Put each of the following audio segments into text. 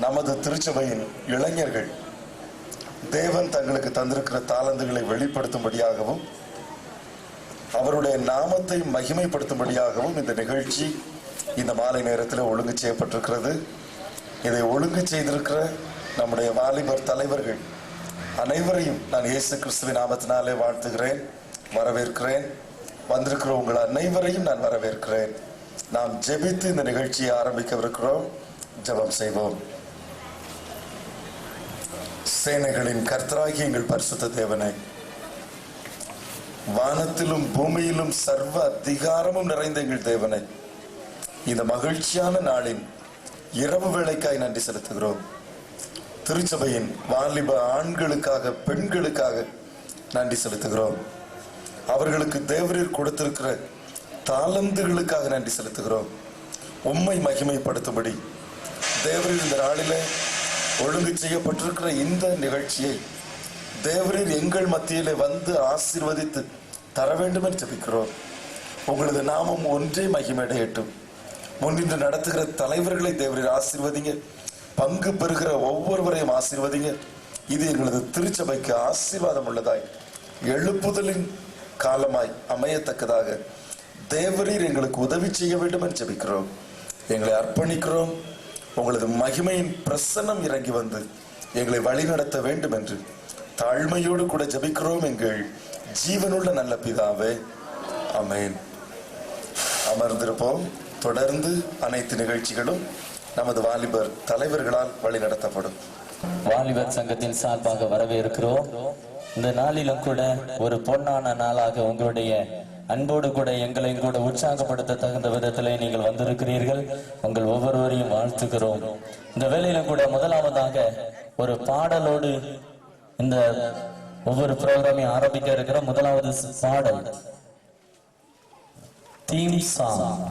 நமது திருச்சபையின் இளைஞர்கள் தேவன் தங்களுக்கு தந்திருக்கிற தாளந்துகளை வெளிப்படுத்தும்படியாகவும் அவருடைய நாமத்தை மகிமைப்படுத்தும்படியாகவும் இந்த நிகழ்ச்சி இந்த மாலை நேரத்தில் ஒழுங்கு செய்யப்பட்டிருக்கிறது. இதை ஒழுங்கு செய்திருக்கிற நம்முடைய வாலிபர் தலைவர்கள் அனைவரையும் நான் இயேசு கிறிஸ்துவின் நாமத்தினாலே வாழ்த்துகிறேன், வரவேற்கிறேன். வந்திருக்கிற உங்கள் அனைவரையும் நான் வரவேற்கிறேன். நாம் ஜெபித்து இந்த நிகழ்ச்சியை ஆரம்பிக்கவிருக்கிறோம். ஜெபம் செய்வோம். சேனைகளின் கர்த்தராகிய எங்கள் பரிசுத்த தேவனே, வானத்திலும் பூமியிலும் சர்வ அதிகாரமும் நிறைந்த எங்கள் தேவனே, இந்த மகிழ்ச்சியான நாளின் இரவு வேளைக்காய் நன்றி செலுத்துகிறோம். திருச்சபையின் வாலிப ஆண்களுக்காக பெண்களுக்காக நன்றி செலுத்துகிறோம். அவர்களுக்கு தேவரீர் கொடுத்திருக்கிற தாளந்துகளுக்காக நன்றி செலுத்துகிறோம். உம்மை மகிமைப்படுத்தும்படி தேவரீர் இந்த நாளிலே ஒழுங்கு செய்யப்பட்டிருக்கிற இந்த நிகழ்ச்சியை தேவரீர் எங்கள் மத்தியிலே வந்து ஆசீர்வதித்து தர வேண்டும் என்று ஜெபிக்கிறோம். உங்களது நாமம் ஒன்றே மகிமையடையட்டும். முன்னின்று நடத்துகிற தலைவர்களை தேவரீர் ஆசீர்வதிங்க. பங்கு பெறுகிற ஒவ்வொருவரையும் ஆசீர்வதிங்க. இது எங்களது திருச்சபைக்கு ஆசீர்வாதம் உள்ளதாய் எழுப்புதலின் காலமாய் அமையத்தக்கதாக தேவரீர் எங்களுக்கு உதவி செய்ய வேண்டும் என்று ஜெபிக்கிறோம். எங்களை அர்ப்பணிக்கிறோம். உங்களது மகிமையின் பிரசன்னம் இறங்கி வந்து எங்களை வழிநடத்த வேண்டும் என்று தாழ்மையோடு கூட ஜெபிக்கிறோம் எங்கள் ஜீவனுள்ள நல்ல பிதாவே, ஆமென். அமர்ந்திருப்போம். தொடர்ந்து அனைத்து நிகழ்ச்சிகளும் நமது வாலிபர் தலைவர்களால் வழிநடத்தப்படும். வாலிபர் சங்கத்தின் சார்பாக வரவேற்கிறோம். இந்த நாளிலும் கூட ஒரு பொன்னான நாளாக உங்களுடைய அன்போடு கூட எங்களை கூட உற்சாகப்படுத்த தகுந்த விதத்திலே நீங்கள் வந்திருக்கிறீர்கள். உங்கள் ஒவ்வொருவரையும் வாழ்த்துகிறோம். இந்த வேளையிலும் கூட முதலாவதாக ஒரு பாடலோடு இந்த ஒவ்வொரு ப்ரோக்ராமையும் ஆரம்பிக்க இருக்கிற முதலாவது பாடல் தீம் சாங்.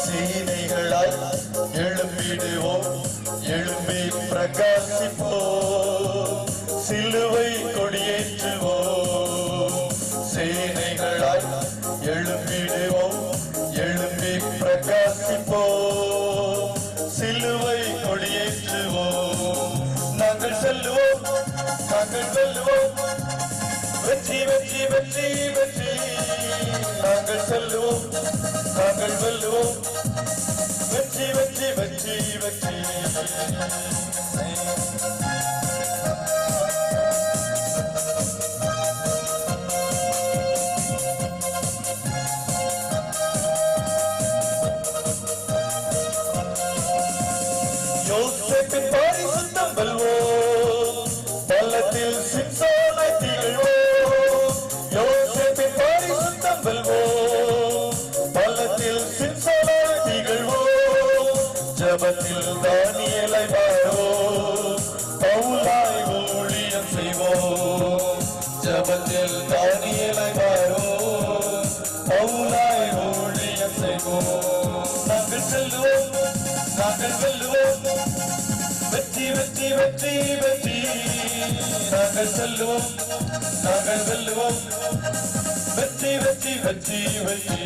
சேனைகளாய் எழும்பிடுவோம், எழும்பி பிரகாசிப்போம், சிலுவை கொடியேற்றுவோம். சேனைகளாய் எழும்பிடுவோம், எழும்பி பிரகாசிப்போம், சிலுவை கொடியேற்றுவோம். நாங்கள் செல்லுவோம், நாங்கள் வெல்லுவோம், வெற்றி வெற்றி வெற்றி வெற்றி. நாங்கள் செல்லுவோம், நாங்கள் வெல்லுவோம், வெற்றி வெற்றி வெற்றி வெற்றி. யோசேப்பின் பரிசுத்தம் வெல்வோம், பள்ளத்தில் சிம்சோனை திகழ்வோம். யோசேப்பின் பரிசுத்தம் வெல்வோம், பள்ளத்தில் சிம்சோனை திகழ்வோம். ஜெபத்தில் தானியேலை பாடுவோம், பவுலாய் ஊழியம் செய்வோம். ஜெபத்தில் தானியேலை பாடுவோம், பவுலாய் ஊழியம் செய்வோம். நாங்கள் செல்லுவோம், நாங்கள் வெல்லுவோம், வெற்றி வெற்றி வெற்றி வெற்றி. நாங்கள் செல்லுவோம், நாங்கள் வெல்லுவோம், வெற்றி வெற்றி வெற்றி வெற்றி.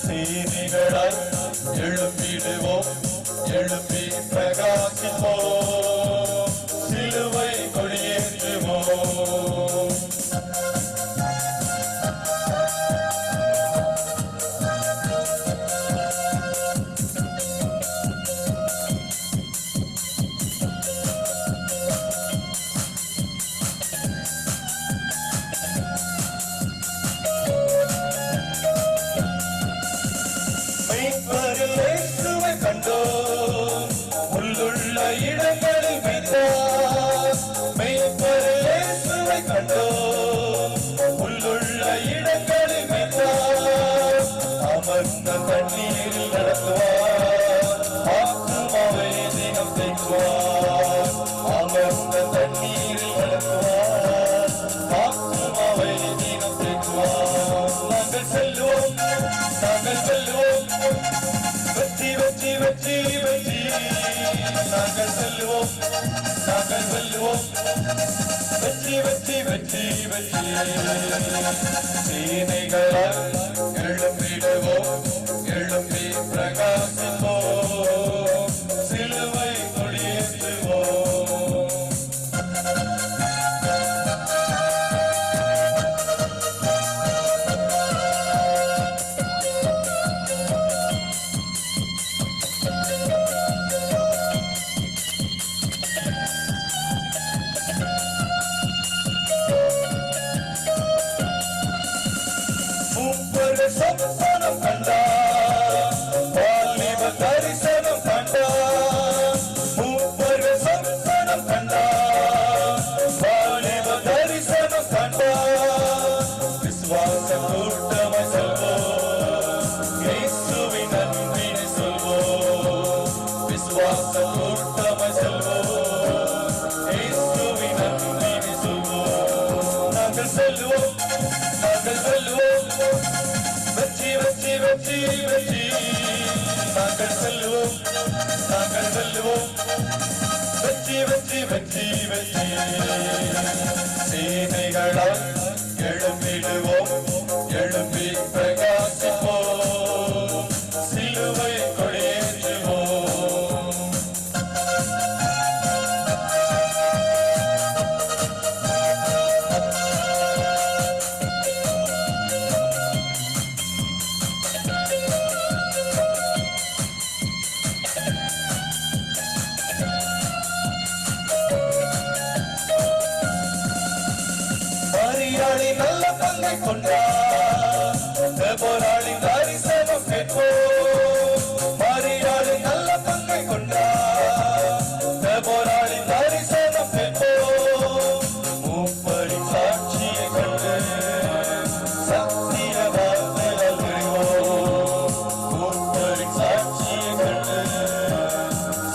சேனைகளாய் எழும்பிடுவோம், எழும்பி பிரகாசிப்போம், சிலுவை கொடியேற்றுவோம். இயேசுவை கண்டோம், உள்ளுள்ள இடங்களில் வைத்தார். மெய்ப்பர் இயேசுவை கண்டோம், உள்ளுள்ள இடங்களில் வைத்தார். அமர்ந்த தண்ணீரில் நடத்துவார், ஆத்துமாவை தினம் தேக்குவார். அமர்ந்த தண்ணீரில் நடத்துவார், ஆத்துமாவை தினம் தேக்குவார். நாங்கள் செல்லுவோம், நாங்கள் செல்லுவோம், வெற்றி வெற்றி வெற்றி வெற்றி. நாங்கள் செல்லுவோம், நாங்கள் வெல்லுவோம், வெற்றி வெற்றி வெற்றி வெற்றி. சேனைகளால் எழும்பிடுவோம், எழும்பி பிரகாசிப்போம், சிலுவை கொடியேற்றுவோம். சொப்பனம் கண்டா, வாலிப தரிசனம் கண்டா, மூப்பர்கள் சொப்பனம் கண்டா, வாலிப தரிசனம் கண்டா, விசுவாச கூட்டமாய் செல்வோம், இயேசுவின் நன்றினை சொல்வோம், விசுவாச கூட்டமாய் செல்வோம், இயேசுவின் நன்றினை சொல்வோம். நாங்கள் செல்வோம், நாங்கள் செல்வோம், வெற்றி வெற்றி வெற்றி வெற்றி. நாங்கள் செல்வோம், நாங்கள் செல்வோம், வெற்றி வெற்றி வெற்றி வெற்றி. சேனைகளால் எழும்பிடுவோம், எழும்பி பிரகாசிப்போம், சிலுவை கொடியேற்றுவோம். நல்ல பங்கை கொண்டார், போராளி தரிசனம் கேட்போம். மரியாதை நல்ல பங்கை கொண்டார், போராளி தரிசனம் கேட்போம். மூப்படி சாட்சியை கண்டு சத்திய வார்த்தைகள் அறிவோம். மூப்படி சாட்சியை கண்டு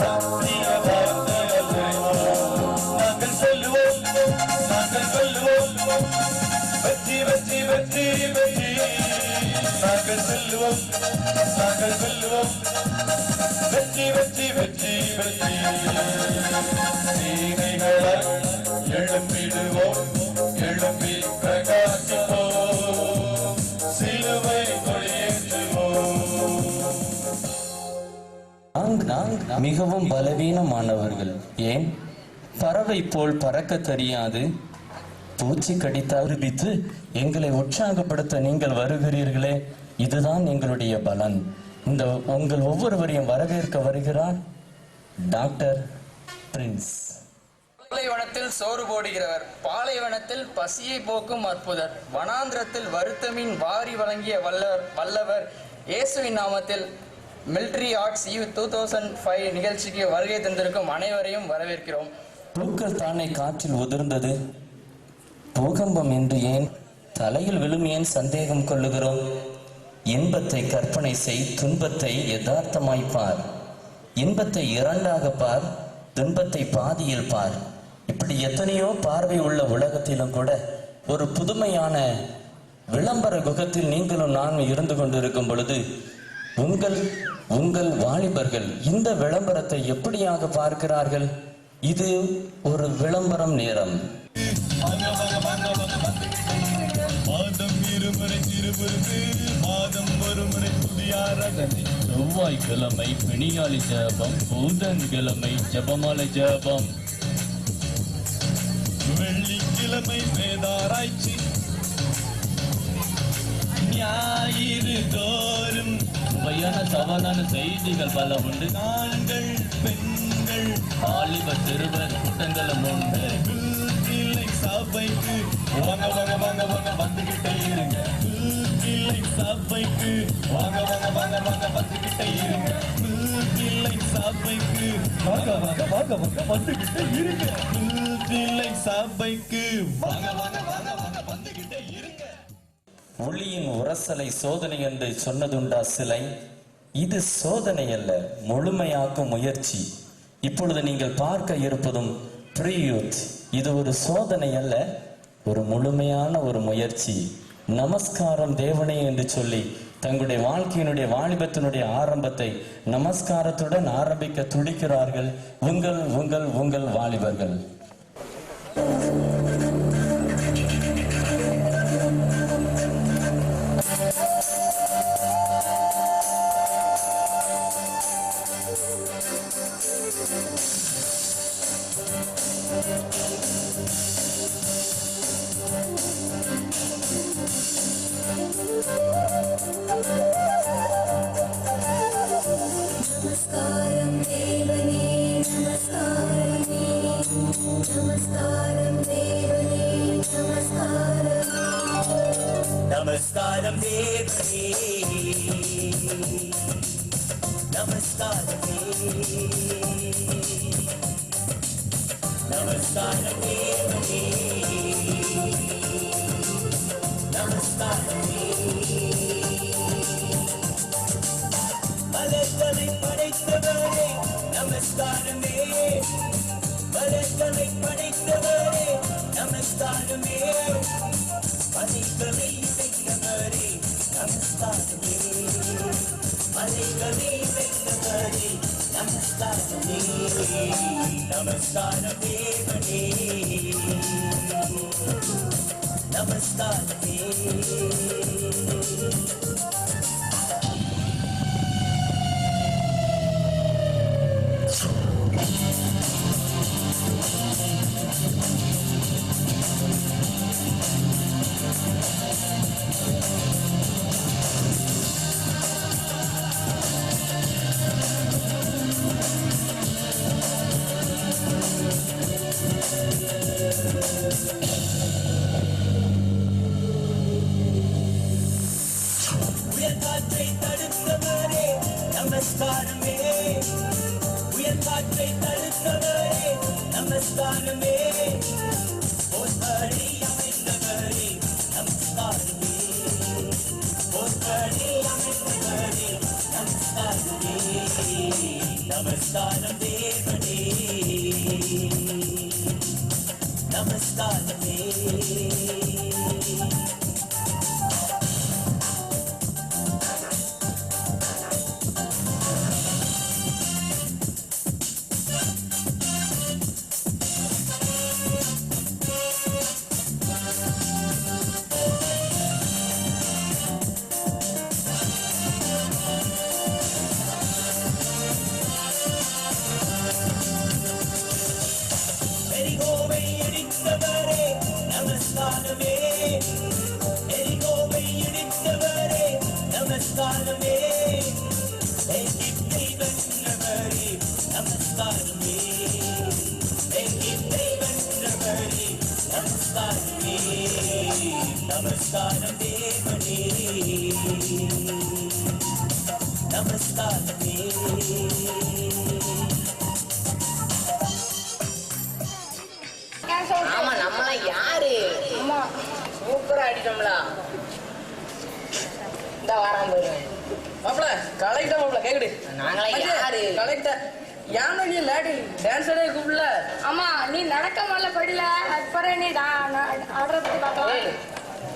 சத்திய வார்த்தைகள் அறிவோம். நாங்கள் செல்வோம், நாங்கள் செல்வோம், வெற்றி வெற்றி வெற்றி வெற்றி. நாங்கள் செல்வோம், நாங்கள் செல்வோம், வெற்றி வெற்றி வெற்றி வெற்றி. சேனைகளால் எழும்பிடுவோம், எழும்பி பிரகாசிப்போம், சிலுவை கொடியேற்றுவோம். நாங்கள் மிகவும் பலவீனமானவர்கள். ஏன்? பறவை போல் பறக்க தெரியாது, பூச்சி கடித்து அறிவித்து எங்களை உற்சாகப்படுத்த நீங்கள் வருகிறீர்களே, இதுதான் எங்களுடைய பலன். இந்த உங்கள் ஒவ்வொருவரையும் வரவேற்க வருகிறார் டாக்டர் பிரின்ஸ். பாலைவனத்தில் சோறு போடுகிறவர், பாலைவனத்தில் பசியை போக்கும் அற்புதர், வனாந்திரத்தில் வருத்தமின் வாரி வழங்கிய வல்லவர். இயேசுவின் நாமத்தில் மிலிட்டரி ஆர்ட்ஸ் யூ 2005 நிகழ்ச்சிக்கு வருகை தந்திருக்கும் அனைவரையும் வரவேற்கிறோம். பூக்கள் தானே காற்றில் உதிர்ந்தது, பூகம்பம் என்று ஏன் தலையில் விழும் ஏன் சந்தேகம் கொள்ளுகிறோம்? இன்பத்தை கற்பனை செய், துன்பத்தை யதார்த்தமாய் பார். இன்பத்தை இரண்டாக பார், துன்பத்தை பாதியில் பார். இப்படி எத்தனையோ பார்வை உள்ள உலகத்திலும் கூட ஒரு புதுமையான விளம்பர குகத்தில் நீங்களும் நானும் இருந்து கொண்டிருக்கும் பொழுது உங்கள் வாலிபர்கள் இந்த விளம்பரத்தை எப்படியாக பார்க்கிறார்கள்? இது ஒரு விளம்பரம் நேரம். மாதம் இருமுறை திருவிருந்து, மாதம் ஒருமுறை புதிய ஆராதனை. செவ்வாய்க்கிழமை பிணியாளி ஜபம், புதன்கிழமை ஜபமாலை ஜபம், வெள்ளிக்கிழமை வேதாராய்ச்சி, ஞாயிறு தோறும் சுவையான தவறான செய்திகள் பல உண்டு. ஆண்கள் பெண்கள் வாலிப சிறுவர் கூட்டங்களும் உண்டு. இல்லை சபைக்கு வாங்க வாங்க வாங்க வாங்க வந்துகிட்டே இருங்க. இல்லை சபைக்கு வாங்க வாங்க வாங்க வாங்க வந்துகிட்டே இருங்க. இல்லை சபைக்கு வாங்க வாங்க வாங்க வாங்க வந்துகிட்டே இருங்க. இல்லை சபைக்கு வாங்க வாங்க வாங்க வாங்க வந்துகிட்டே இருங்க. ஒளியின் உரசலை சோதனை என்று சொன்னதுண்டா சிலை? இது சோதனை அல்ல, முழுமையாக்கும் முயற்சி. இப்பொழுது நீங்கள் பார்க்க இருப்பதும் ப்ரீயூத். இது ஒரு சோதனை அல்ல, ஒரு முழுமையான ஒரு முயற்சி. நமஸ்காரம் தேவனே என்று சொல்லி தங்களுடைய வாழ்க்கையினுடைய வாலிபத்தினுடைய ஆரம்பத்தை நமஸ்காரத்துடன் ஆரம்பிக்க துடிக்கிறார்கள் உங்கள் வாலிபர்கள். நமஸ்காரம் தேவனே நமஸ்காரமே நமஸ்காரம் தேவனே நமஸ்காரம் நமஸ்காரம் தேவனே நமஸ்காரமே நமஸ்காரம் தேவனே நமஸ்காரமே மலர்களை படைத்தவரே நமஸ்காரமே மலர்களை படைத்தவரே நமஸ்காரமே மலைகளை வைத்தவரே நமஸ்காரமே மலைகளை வைத்தவரே நமஸ்காரமே நமஸ்காரம் தேவனே நமஸ்காரமே உயர்காற்றை தடுத்தவரே நமஸ்காரமே உயர்காற்றை தடுத்தவரே நமஸ்காரமே போர்படி அமைந்தவரே நமஸ்காரமே போர்படி அமைந்தவரே நமஸ்காரமே நமஸ்காரம் தேவனே நமஸ்காரமே எரிகோவை இடித்தவரே நமஸ்காரமே எரிகோவை இடித்தவரே நமஸ்காரமே எகிப்தை வென்றவரே நமஸ்காரமே எகிப்தை வென்றவரே நமஸ்காரமே நமஸ்காரம் தேவனே நமஸ்காரமே ஆமா நம்மள யாரு சூப்பரா அடிட்டோம்ல இந்த வாரம் போயிடும் மாப்பிள கலெக்டா மாப்பிள கேக்குது நாங்களே யாரு கலெக்டர் ஏன் நீ லேடி டான்ஸரே கூப்பிடல அம்மா நீ நடக்க முதல்ல படில அதுக்கப்புறம் நீ ஆடுற பத்தி பார்க்கலாம்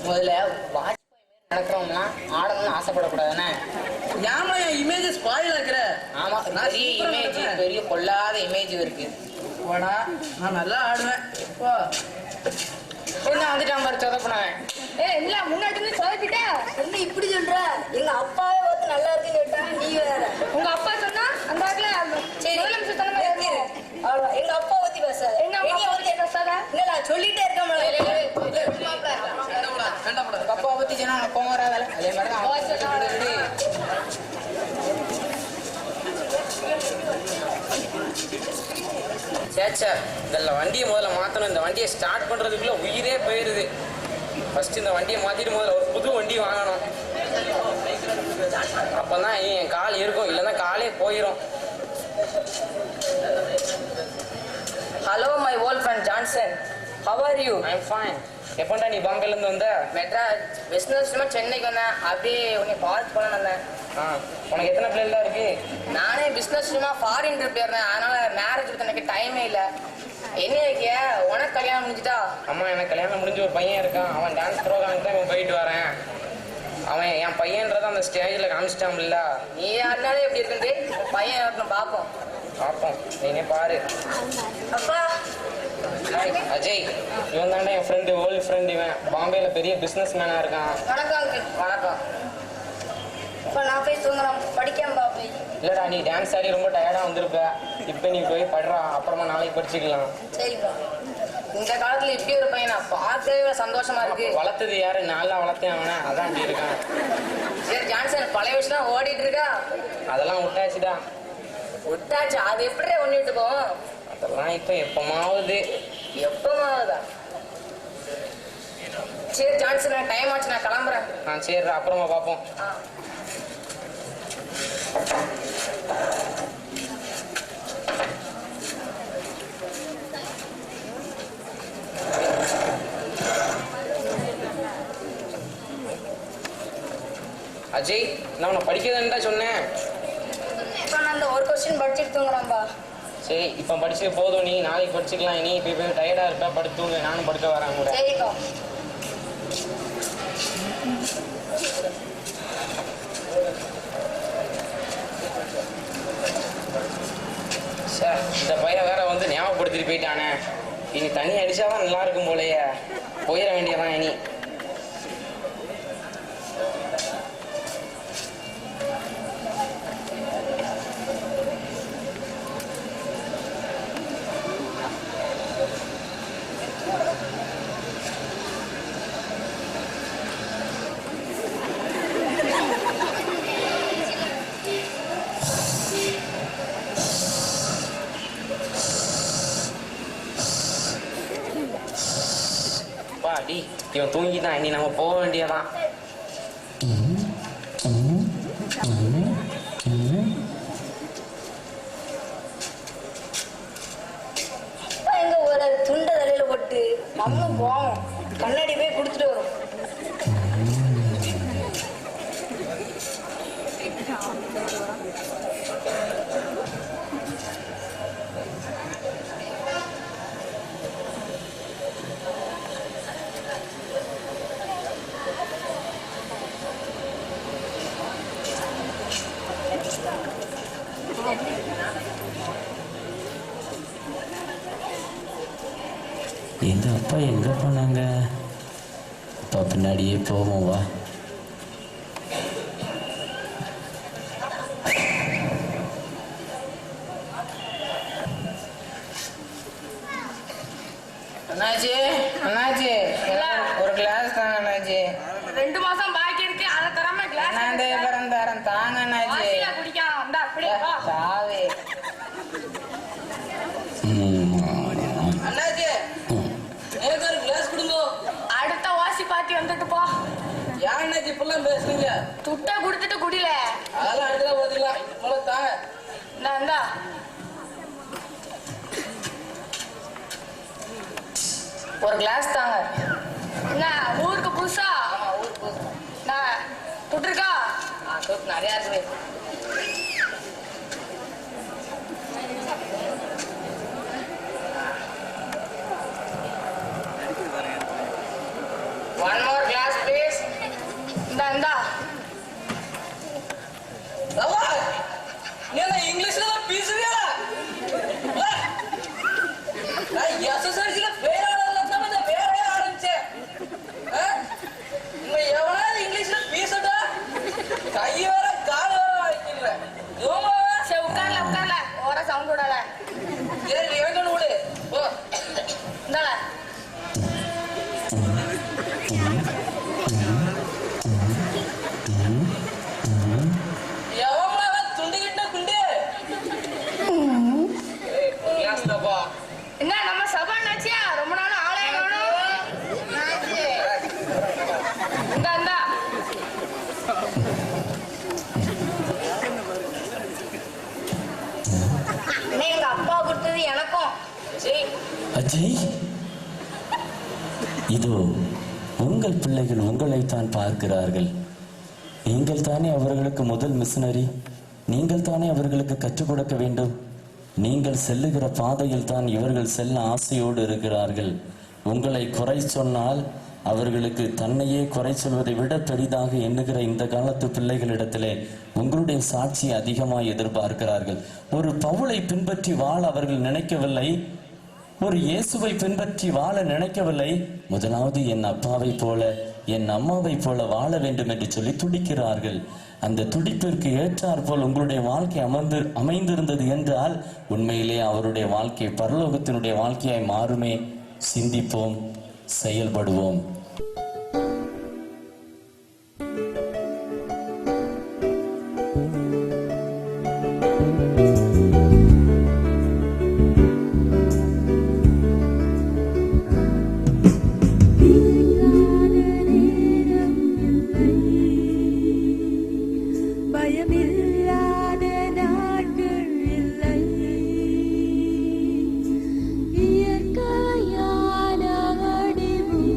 முதல்ல வாட்ச் நடக்கிறோம்னா ஆடணும்னு ஆசைப்படக்கூடாதுன்னு ஏமா என் இமேஜ் ஸ்பாயில் ஆக்குற ஆமா பெரிய இமேஜ் பெரிய கொள்ளாத இமேஜ் இருக்கு வாடா நான் நல்லா ஆடுவேன் போ என்ன வந்துட்டான் பாரு சொதப்பினவன் இல்ல முன்னாடி இருந்து சொதப்பிட்ட என்ன இப்படி சொல்ற எங்க அப்பாவே பார்த்து நல்லா இருக்குன்னு கேட்டா நீ வேற உங்க அப்பா சொன்னா அந்த இடத்துல சரி முதலமைச்சர் தலைமை இருக்கும். அவ்வளவுதான். எங்க அப்பா பத்தி பேசாத எங்க அப்பா பத்தி பேசாத என்னடா சொல்லிட்டே அப்பா பத்தி சொன்னா அப்பா வராதல அதே மாதிரி சேச்சா இதில் வண்டியை முதல்ல மாற்றணும். இந்த வண்டியை ஸ்டார்ட் பண்ணுறதுக்குள்ள உயிரே போயிடுது. ஃபர்ஸ்ட் இந்த வண்டியை மாற்றிட்டு முதல்ல ஒரு புது வண்டி வாங்கணும். அப்போ தான் என் கால் இருக்கும், இல்லைன்னா காலே போயிடும். Hello my old friend Johnson, how are you? I am fine. எப்போண்டா நீ பாம்பேலேருந்து வந்த? மெட்ராஸ் பிஸ்னஸ் சென்னைக்கு வந்தேன், அப்படியே உன்னை பார்த்து போன வந்தேன். உனக்கு எத்தனை பிள்ளைலாம் இருக்கு? நானே பிஸ்னஸ் ஃபாரின் ட்ரிப் போயிருந்தேன், அதனால மேரேஜ் எடுத்து எனக்கு டைமே இல்லை. என்ன இருக்கிய உனக்கு கல்யாணம் முடிஞ்சுட்டா? அம்மா எனக்கு கல்யாணம் முடிஞ்ச ஒரு பையன் இருக்கான். அவன் டான்ஸ் ப்ரோக்ராமுக்கு தான் இவன் போயிட்டு வரேன். அவன் என் பையன்றதை அந்த ஸ்டேஜில் காமிச்சிட்டான்ல. நீ யாருனாலே எப்படி இருக்குது பையன் வரணும் பார்ப்போம். பார்ப்போம், நீனே பாரு. அப்பா அஜய், இவன் தாண்டா என் ஃப்ரெண்டு, ஓல்டு ஃப்ரெண்ட். இவன் பாம்பேல பெரிய பிஸ்னஸ் மேனாக இருக்கான். வணக்கம் அங்கிள். வணக்கம். இப்ப நான் போய் தூங்குறேன், படிக்காம பாப்பேன். இல்லடா, நீ டான்ஸ் ஆடி ரொம்ப டயர்டாக வந்திருப்ப. இப்போ நீ போய் படுறா, அப்புறமா நாளைக்கு படிச்சுக்கலாம். சரிப்பா. இந்த காலத்துல இப்படி ஒரு பையனா பார்க்கவே சந்தோஷமா இருக்கு. வளர்த்தது யாரு? நான் வளர்த்தேன் அவனை, அதான் இப்படி இருக்கான். சரி ஜான்சன், பழைய விஷயம் ஓடிட்டு இருக்கா? அதெல்லாம் விட்டாச்சுடா. விட்டாச்சு, அது எப்படி ஒண்ணிட்டு போவோம்? அதெல்லாம் இப்ப எப்பமாவது. எப்பமாவதா? சரி ஜான்சன், டைம் ஆச்சு, நான் கிளம்புறேன். சரி, அப்புறமா பார்ப்போம். அஜய், நான் உன்னை படிக்கிறதுன்னு சொன்னேன். இப்போ நான் அந்த ஒரு கொஸ்டின் படிச்சுட்டு தூங்குறேன்பா. சரி, இப்போ படிச்சு போதும், நீ நாளைக்கு படிச்சுக்கலாம். நீ இப்போ டயர்டாக இருப்ப, படுத்துங்க. நானும் படுக்க வரேன் கூட. சரிப்பா. சார், இந்த பையன் வேற வந்து ஞாபகப்படுத்திட்டு போயிட்டானே. இனி தண்ணி அடிச்சாதான் நல்லா இருக்கும் போலயே. போயிட வேண்டியதான் இனி. அடி, இவன் தூங்கிட்டான். இனி நம்ம போக வேண்டியதான். எங்க ஒரு துண்ட தலையில போட்டு நம்மளும் போவோம். கண்ணாடி போய் குடுத்துட்டு வரும். எங்க அப்பா எங்க போனாங்க? அப்பா பின்னாடியே போவோம் வா. அண்ணாச்சி, அண்ணாச்சி, ஒரு கிளாஸ் தாங்க அண்ணாச்சி. 2 மாசம் பாக்கி இருக்கு, அதை தராம கிளாஸ் தரேன் தாங்க அண்ணாச்சி. குடிக்கலாம். அந்த அப்படியே வா. சாவே அண்ணாச்சி, எனக்கு ஒரு கிளாஸ் கொடுங்க. அடுத்த வாசி பாத்தி வந்துட்டு போ. ஏன் அண்ணாச்சி இப்பெல்லாம் பேசுறீங்க? துட்ட குடுத்துட்டு குடில. அதெல்லாம் அடுத்த பார்த்துக்கலாம். முதல்ல தாங்க. இந்தா ஒரு கிளாஸ் தாங்க. என்ன ஊருக்கு புதுசா? ஆமா, ஊருக்கு போதும். நான் துட்டுருக்கா? தொட்டு நிறையா இருக்குது. One more glass, please. இந்தா இங்கிலீஷ்ல பேசுவியா? நான் எஸ்எஸ்எல்சில ஃபெயில் ஆனதுல வேற ஆரம்பிச்சேன். இங்க எவனாவது இங்கிலீஷ்ல பேசட்டா? கை வேற கால் வேற வாங்கிக்கிறேன். சரி உட்கார்ல ஓர சவுண்ட் விடல. சரி எழுதணும் விடு. போ. இந்தால என்ன நம்ம சபா நாச்சியா? ரொம்ப நாளும் ஆளே காணோம். இந்தா எங்க அப்பா கொடுத்தது எனக்கும். அஜய், இதோ உங்கள் பிள்ளைகள் உங்களைத்தான் பார்க்கிறார்கள். நீங்கள் தானே அவர்களுக்கு முதல் மிஷனரி. நீங்கள் தானே அவர்களுக்கு கற்றுக் கொடுக்க வேண்டும். நீங்கள் செல்லுகிற பாதையில் தான் இவர்கள் செல்ல ஆசையோடு இருக்கிறார்கள். உங்களை குறை சொன்னால் அவர்களுக்கு தன்னையே குறை சொல்வதை விட பெரிதாக எண்ணுகிற இந்த காலத்து பிள்ளைகளிடத்திலே உங்களுடைய சாட்சியை அதிகமாக எதிர்பார்க்கிறார்கள். ஒரு பவுலை பின்பற்றி வாழ அவர்கள் நினைக்கவில்லை. ஒரு இயேசுவை பின்பற்றி வாழ நினைக்கவில்லை. முதலாவது என் அப்பாவை போல என் அம்மாவை போல வாழ வேண்டும் என்று சொல்லி துடிக்கிறார்கள். அந்த துடிப்பிற்கு ஏற்றாற் போல் உங்களுடைய வாழ்க்கை அமைந்திருந்தது என்றால் உண்மையிலே அவருடைய வாழ்க்கை பரலோகத்தினுடைய வாழ்க்கையாய் மாறுமே சிந்திப்போம், செயல்படுவோம். பயமில்லாத நாட்கள் இல்லை, இயற்கையான வடிவும்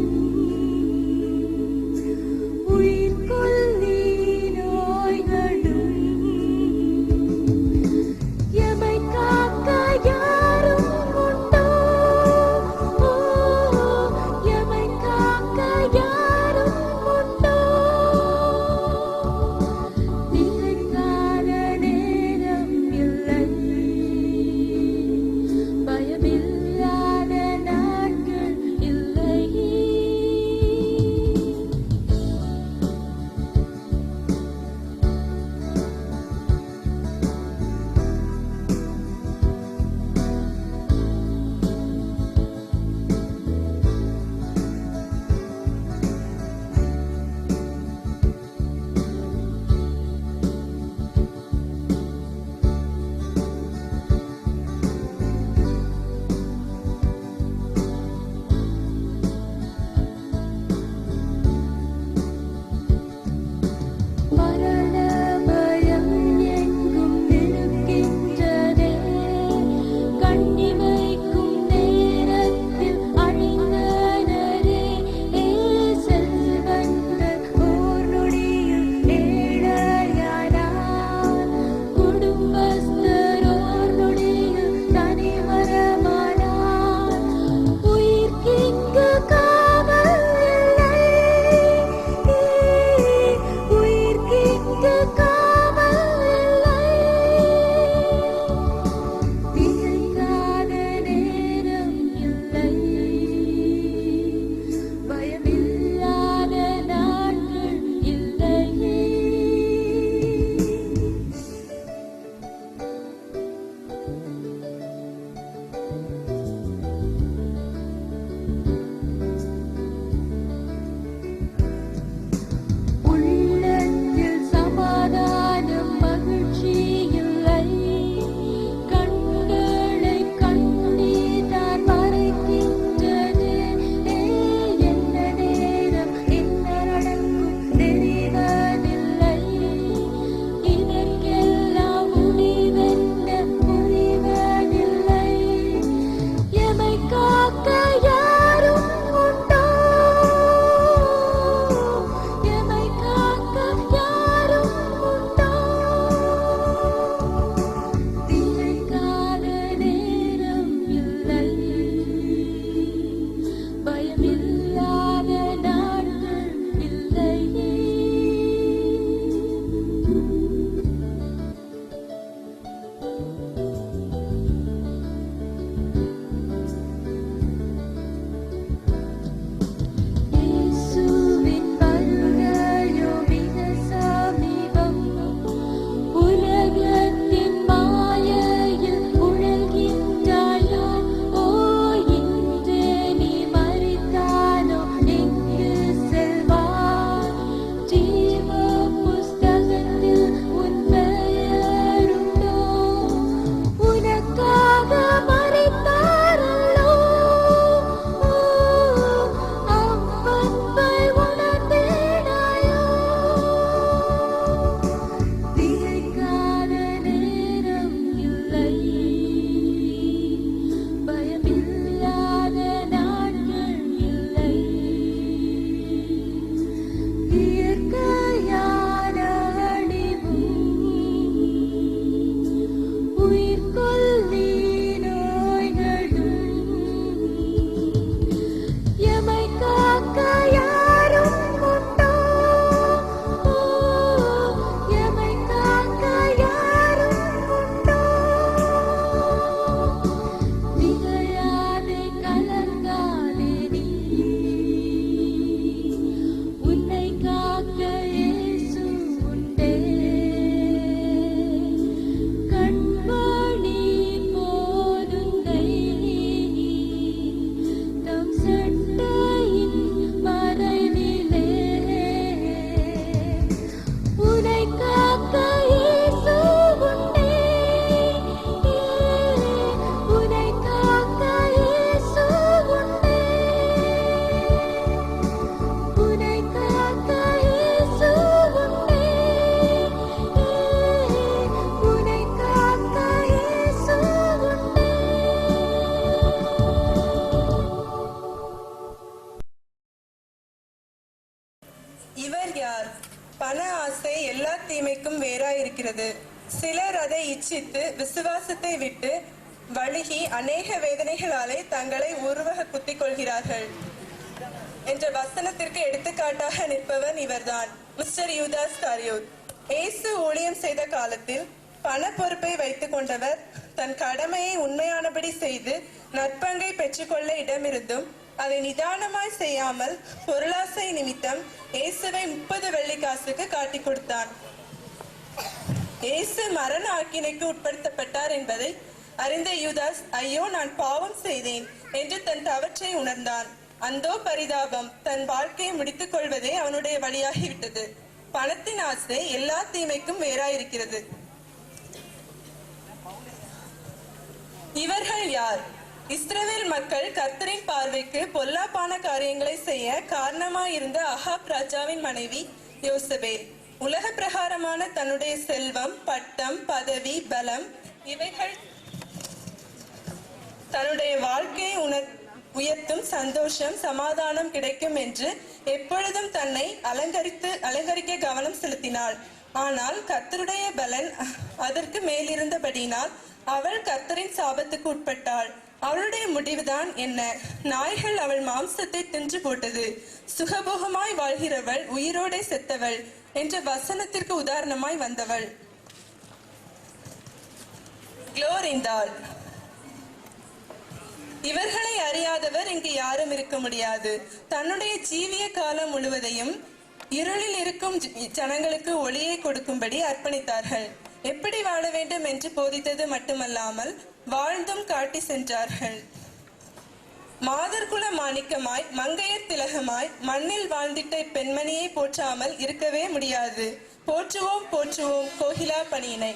இவர்கள் யார்? பண ஆசை எல்லா தீமைக்கும் வேறாயிருக்கிறது. சிலர் அதை இச்சித்து விசுவாசத்தை விட்டு வழுகி அநேக வேதனைகளாலே தங்களை உருவக குத்திக் கொள்கிறார்கள் என்ற வசனத்திற்கு எடுத்துக்காட்டாக நிற்பவன் இவர்தான், மிஸ்டர் யூதாஸ் காரியோத். இயேசு ஊழியம் செய்த காலத்தில் பண பொறுப்பை வைத்துக் கொண்டவர் தன் கடமையை உண்மையானபடி செய்து நற்பங்கை பெற்றுக்கொள்ள இடமிருந்தும் அதை நிதானமாய் செய்யாமல் பொருளாசை நிமித்தம் இயேசுவை 30 வெள்ளிக்காசுக்கு காட்டிக் கொடுத்தான். இயேசு மரண ஆக்கினைக்கு உட்படுத்தப்பட்டார் என்பதை அறிந்த யூதாஸ், ஐயோ நான் பாவம் செய்தேன் என்று தன் தவற்றை உணர்ந்தான். அந்தோ பரிதாபம், தன் வாழ்க்கையை முடித்துக் கொள்வதே அவனுடைய வழியாகிவிட்டது. பணத்தின் ஆசை எல்லா தீமைக்கும் வேறாயிருக்கிறது. இவர்கள் யார்? இஸ்ரவேல் மக்கள் கர்த்தரின் பார்வைக்கு பொல்லாப்பான காரியங்களை செய்ய காரணமாயிருந்த அகாப் ராஜாவின் மனைவி யோசபேல். உலக பிரகாரமான தன்னுடைய செல்வம், பட்டம், பதவி, பலம் இவைகள் தன்னுடைய வாழ்க்கையை உயர்த்தும் சந்தோஷம், சமாதானம் கிடைக்கும் என்று எப்பொழுதும் தன்னை அலங்கரிக்க கவனம் செலுத்தினாள். ஆனால் கர்த்தருடைய பலன் அதற்கு மேலிருந்தபடினால் அவள் கர்த்தரின் சாபத்துக்கு உட்பட்டாள். அவளுடைய முடிவுதான் என்ன? நாய்கள் அவள் மாம்சத்தை தின்று போட்டது. சுகபோகமாய் வாழ்கிறவள் உயிரோடே செத்தவள் என்ற வசனத்திற்கு உதாரணமாய் வந்தவள். குளோரிந்தாள். இவர்களை அறியாதவர் இங்கு யாரும் இருக்க முடியாது. தன்னுடைய ஜீவிய காலம் முழுவதையும் இருளில் இருக்கும் ஜனங்களுக்கு ஒளியை கொடுக்கும்படி அர்ப்பணித்தார்கள். எப்படி வாழ வேண்டும் என்று போதித்தது மட்டுமல்லாமல் வாழ்ந்தும் காட்டி சென்றார்கள். மாதர்குல மாணிக்கமாய் மங்கையர் திலகமாய் மண்ணில் வாழ்ந்திட்ட பெண்மணியை போற்றாமல் இருக்கவே முடியாது. போற்றுவோம் போற்றுவோம் கோகிலா பணியினை.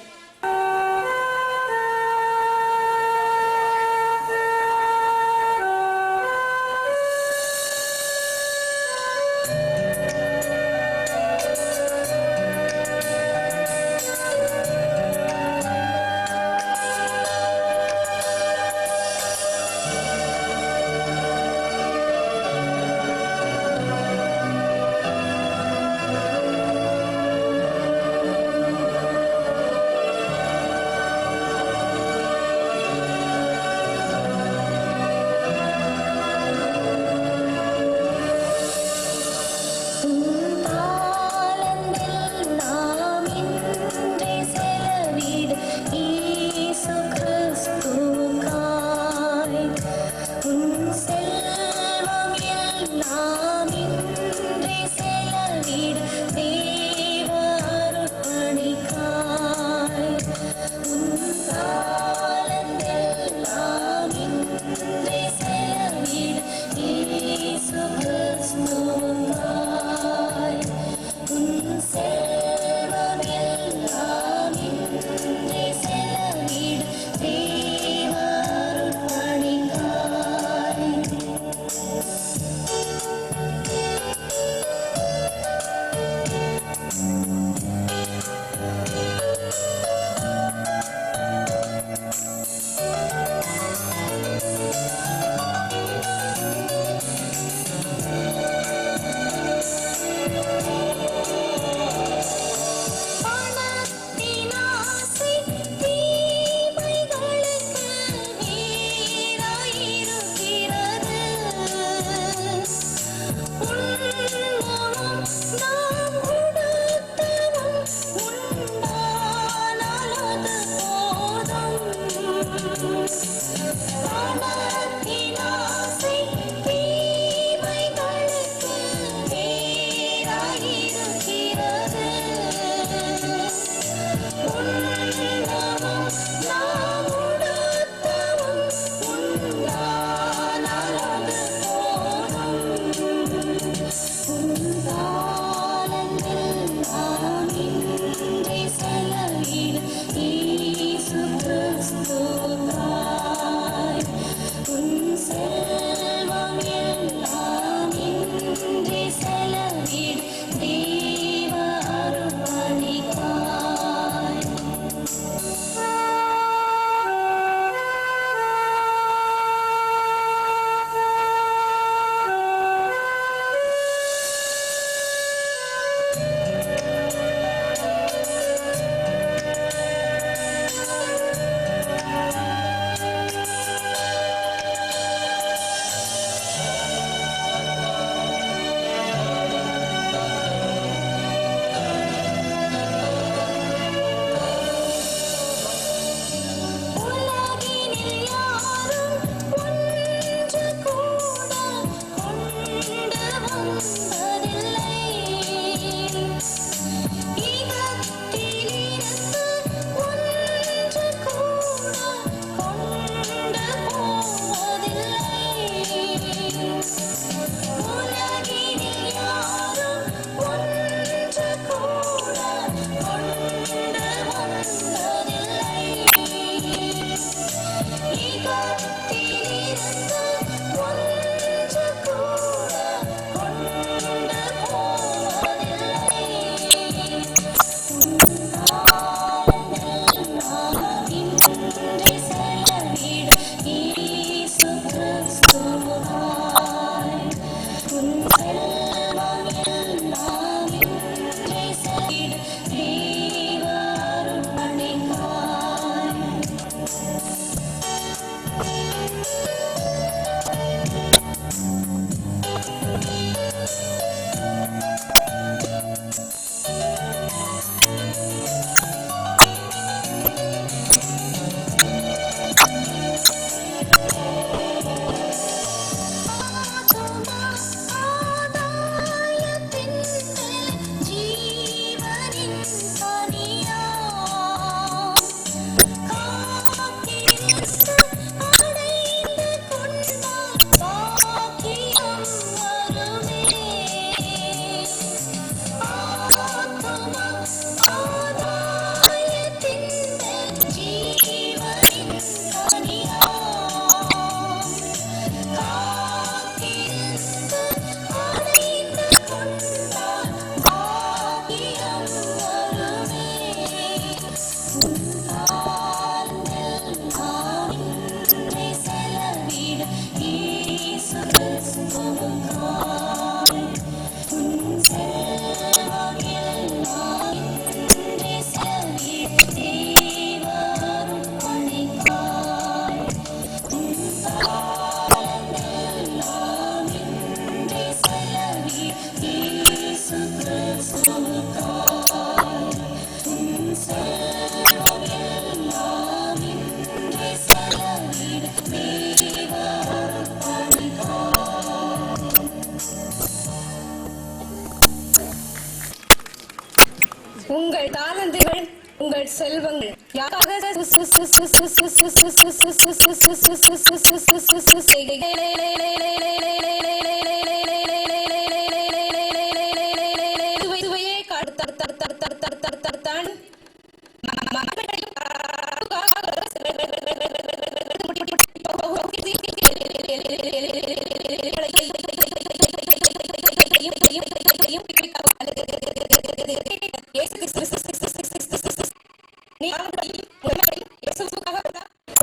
உங்கள் தாளந்துகள் உங்கள் செல்வங்கள்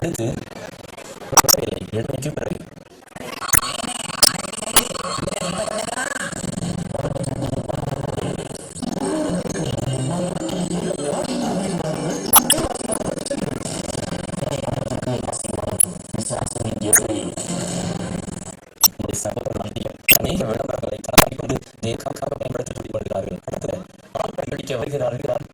அடுத்து எழுமைக்கு பிறகு அநேக விளம்பரங்களை கொண்டு பயன்படுத்திக் கொள்கிறார்கள். அடுத்து வருகிறார்கள்.